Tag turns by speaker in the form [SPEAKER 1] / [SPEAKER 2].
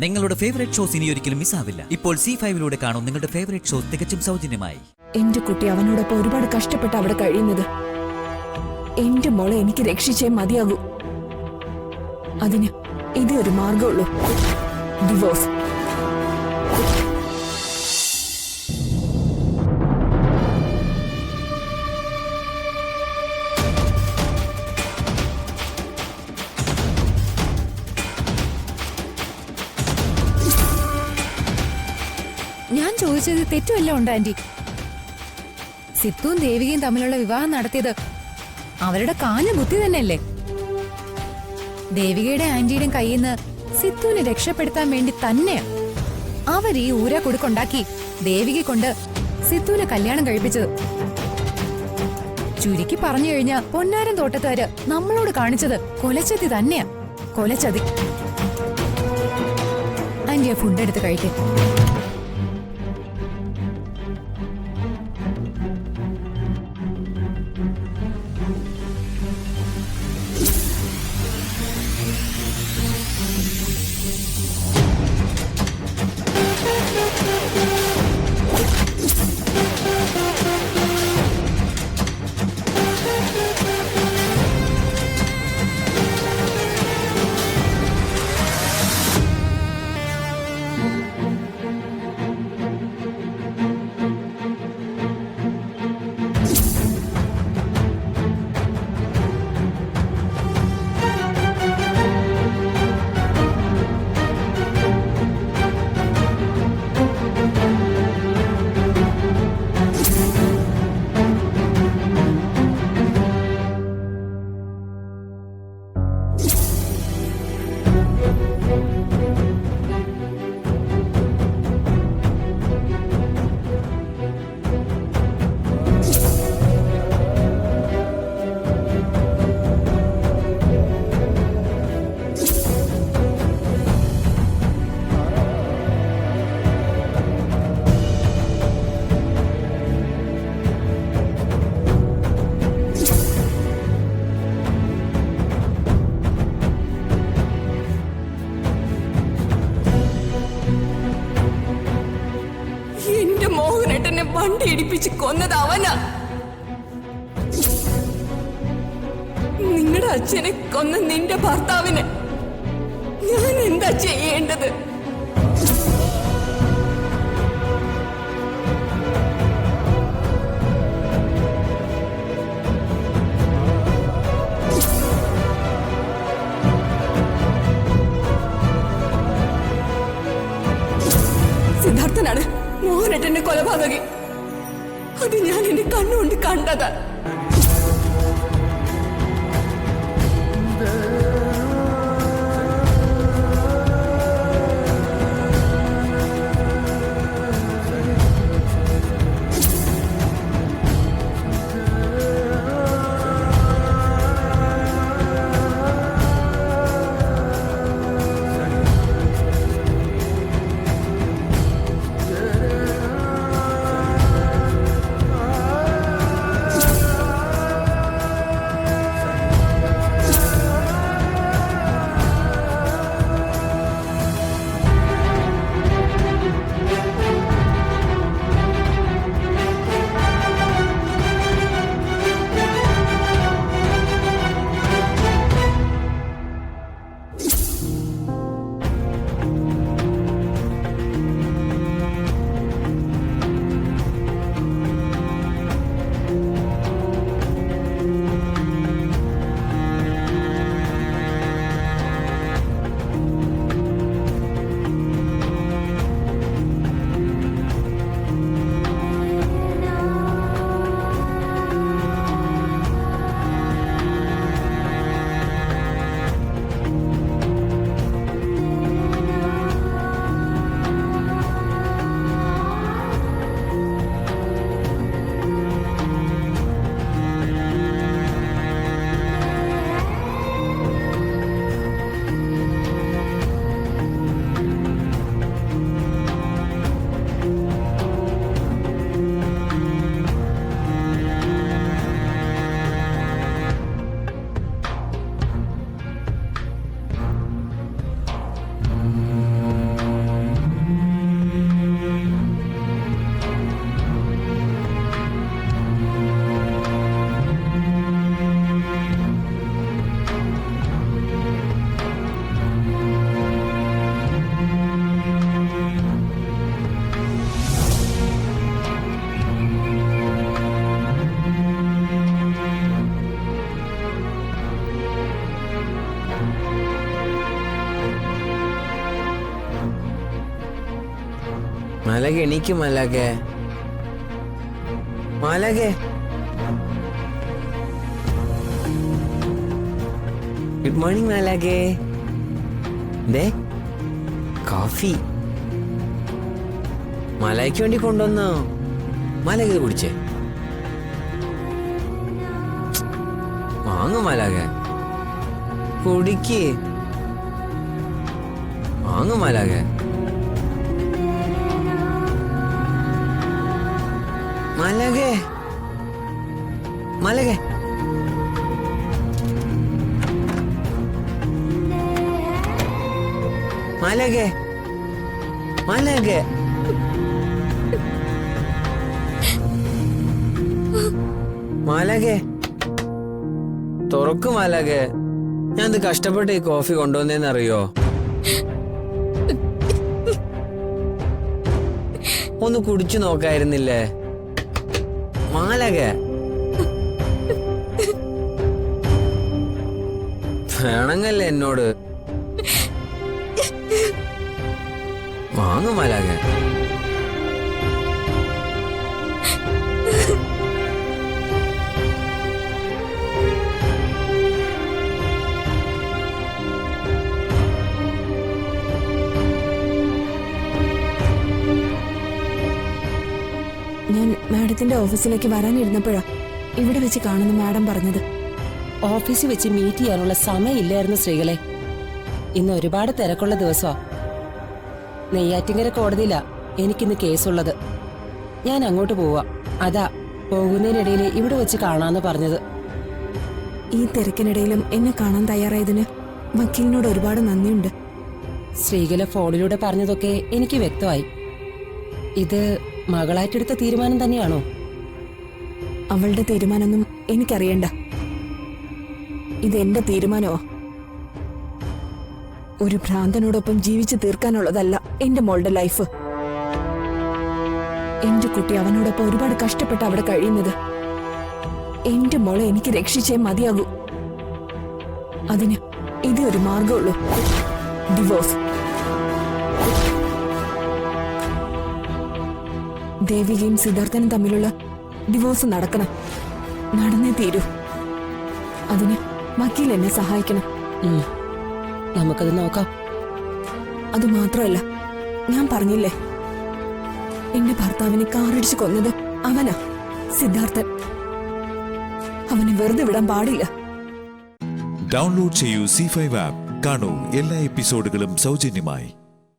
[SPEAKER 1] നിങ്ങളുടെ favourite shows ഇനി ഒരിക്കലും മിസ്സാവില്ല. ഇപ്പോൾ C5 കാണും നിങ്ങളുടെ ഫേവറേറ്റ് ഷോസ് തികച്ചും സൗജന്യമായി.
[SPEAKER 2] എന്റെ കുട്ടി അവനോടൊപ്പം ഒരുപാട് കഷ്ടപ്പെട്ട് അവിടെ കഴിയുന്നത്. എന്റെ മോളെ എനിക്ക് രക്ഷിച്ചേ മതിയാകൂ. അതിന് ഇതേ ഒരു മാർഗമുള്ളൂ, ഡിവോഴ്സ്.
[SPEAKER 3] ഞാൻ ചോദിച്ചത് തെറ്റുമല്ല ഉണ്ട് ആന്റി. സിത്തുവും ദേവികയും തമ്മിലുള്ള വിവാഹം നടത്തിയത് അവരുടെ കാഞ്ഞ ബുദ്ധി തന്നെയല്ലേ. ദേവികയുടെ ആന്റിയുടെയും കയ്യിൽ നിന്ന് സിത്തുവിനെ രക്ഷപ്പെടുത്താൻ വേണ്ടി തന്നെയാ അവർ ഈ ഊര കൊടുക്കുണ്ടാക്കി ദേവിക കൊണ്ട് സിത്തുവിനെ കല്യാണം കഴിപ്പിച്ചത്. ചുരുക്കി പറഞ്ഞു കഴിഞ്ഞാ പൊന്നാരം തോട്ടത്തുകാര് നമ്മളോട് കാണിച്ചത് കൊലച്ചതി തന്നെയാ, കൊലച്ചതി. ആന്റിയെ ഫുഡ് എടുത്ത് കഴിക്കേ.
[SPEAKER 2] വണ്ടി ഇടിപ്പിച്ച് കൊന്നത് അവനാ. നിങ്ങളുടെ അച്ഛനെ കൊന്ന നിന്റെ ഭർത്താവിന് ഞാൻ എന്താ ചെയ്യേണ്ടത്? സിദ്ധാർത്ഥനാണ് മോഹനേട്ടന്റെ കൊലപാതകി. അത് ഞാൻ എന്റെ കണ്ണുകൊണ്ട് കണ്ടതാ.
[SPEAKER 4] മാലാഖ എണീക്കും മാലാഖ. മാലാഖ ഗുഡ് മോർണിംഗ് മാലാഖ. ദേ കോഫി മാലാഖയ്ക്ക് വേണ്ടി കൊണ്ടുവന്നോ. മാലാഖ ഇത് കുടിച്ചേ. വാങ്ങു മാലാഖ, കുടിക്ക്. വാങ്ങു മാലാഖ. മാലാഖ മാലാഖ മാലാഖ മാലാഖ മാലാഖ തുറക്കു മാലാഖ. ഞാൻ ഇത് കഷ്ടപ്പെട്ട് ഈ കോഫി കൊണ്ടുവന്നേന്നറിയോ? ഒന്ന് കുടിച്ചു നോക്കായിരുന്നില്ലേ മാലാഖ? വേണങ്ങല്ലേ എന്നോട്. വാങ്ങു മാലാഖ.
[SPEAKER 2] ഞാൻ മാഡത്തിന്റെ ഓഫീസിലേക്ക് വരാനിരുന്നപ്പോഴാ ഇവിടെ വെച്ച് കാണുന്ന മാഡം പറഞ്ഞത്.
[SPEAKER 5] ഓഫീസിൽ വെച്ച് മീറ്റ് ചെയ്യാനുള്ള സമയമില്ലായിരുന്നു ശ്രീകളെ. ഇന്ന് ഒരുപാട് തിരക്കുള്ള ദിവസമാ. നെയ്യാറ്റിങ്കര കോടതിയിലാ എനിക്കിന്ന് കേസുള്ളത്. ഞാൻ അങ്ങോട്ട് പോവാ. അതാ പോകുന്നതിനിടയിൽ ഇവിടെ വെച്ച് കാണാന്ന് പറഞ്ഞത്.
[SPEAKER 2] ഈ തിരക്കിനിടയിലും എന്നെ കാണാൻ തയ്യാറായതിന് വക്കീലിനോട് ഒരുപാട് നന്ദിയുണ്ട്.
[SPEAKER 5] ശ്രീകല ഫോണിലൂടെ പറഞ്ഞതൊക്കെ എനിക്ക് വ്യക്തമായി. ഇത് മകളായിട്ടെടുത്ത തീരുമാനം തന്നെയാണോ?
[SPEAKER 2] അവളുടെ തീരുമാനമൊന്നും എനിക്കറിയണ്ട. ഇതെന്റെ തീരുമാനമോ? ഒരു ഭ്രാന്തനോടൊപ്പം ജീവിച്ചു തീർക്കാനുള്ളതല്ല എന്റെ മോളുടെ ലൈഫ്. എന്റെ കുട്ടി അവനോടൊപ്പം ഒരുപാട് കഷ്ടപ്പെട്ട് അവിടെ കഴിയുന്നത്. എന്റെ മോളെ എനിക്ക് രക്ഷിച്ചേ മതിയാകൂ. അതിന് ഇതേ ഒരു മാർഗമുള്ളൂ, ഡിവോഴ്സ്. ദേവികയും സിദ്ധാർത്ഥനും തമ്മിലുള്ള ഡിവോഴ്സ് നടക്കണം. നടന്നേ തീരൂ. അതിന് വക്കീൽ എന്നെ സഹായിക്കണം.
[SPEAKER 5] നമുക്കത് നോക്കാം.
[SPEAKER 2] അത് മാത്രമല്ല, ഞാൻ പറഞ്ഞില്ലേ എന്റെ ഭർത്താവിനെ കാറിടിച്ച് കൊന്നത് അവനാ, സിദ്ധാർത്ഥൻ. അവനെ വെറുതെ വിടാൻ പാടില്ല.
[SPEAKER 6] ഡൗൺലോഡ് ചെയ്യൂ C5 ആപ്പ്. കാണൂ എല്ലാ എപ്പിസോഡുകളും സൗജന്യമായി.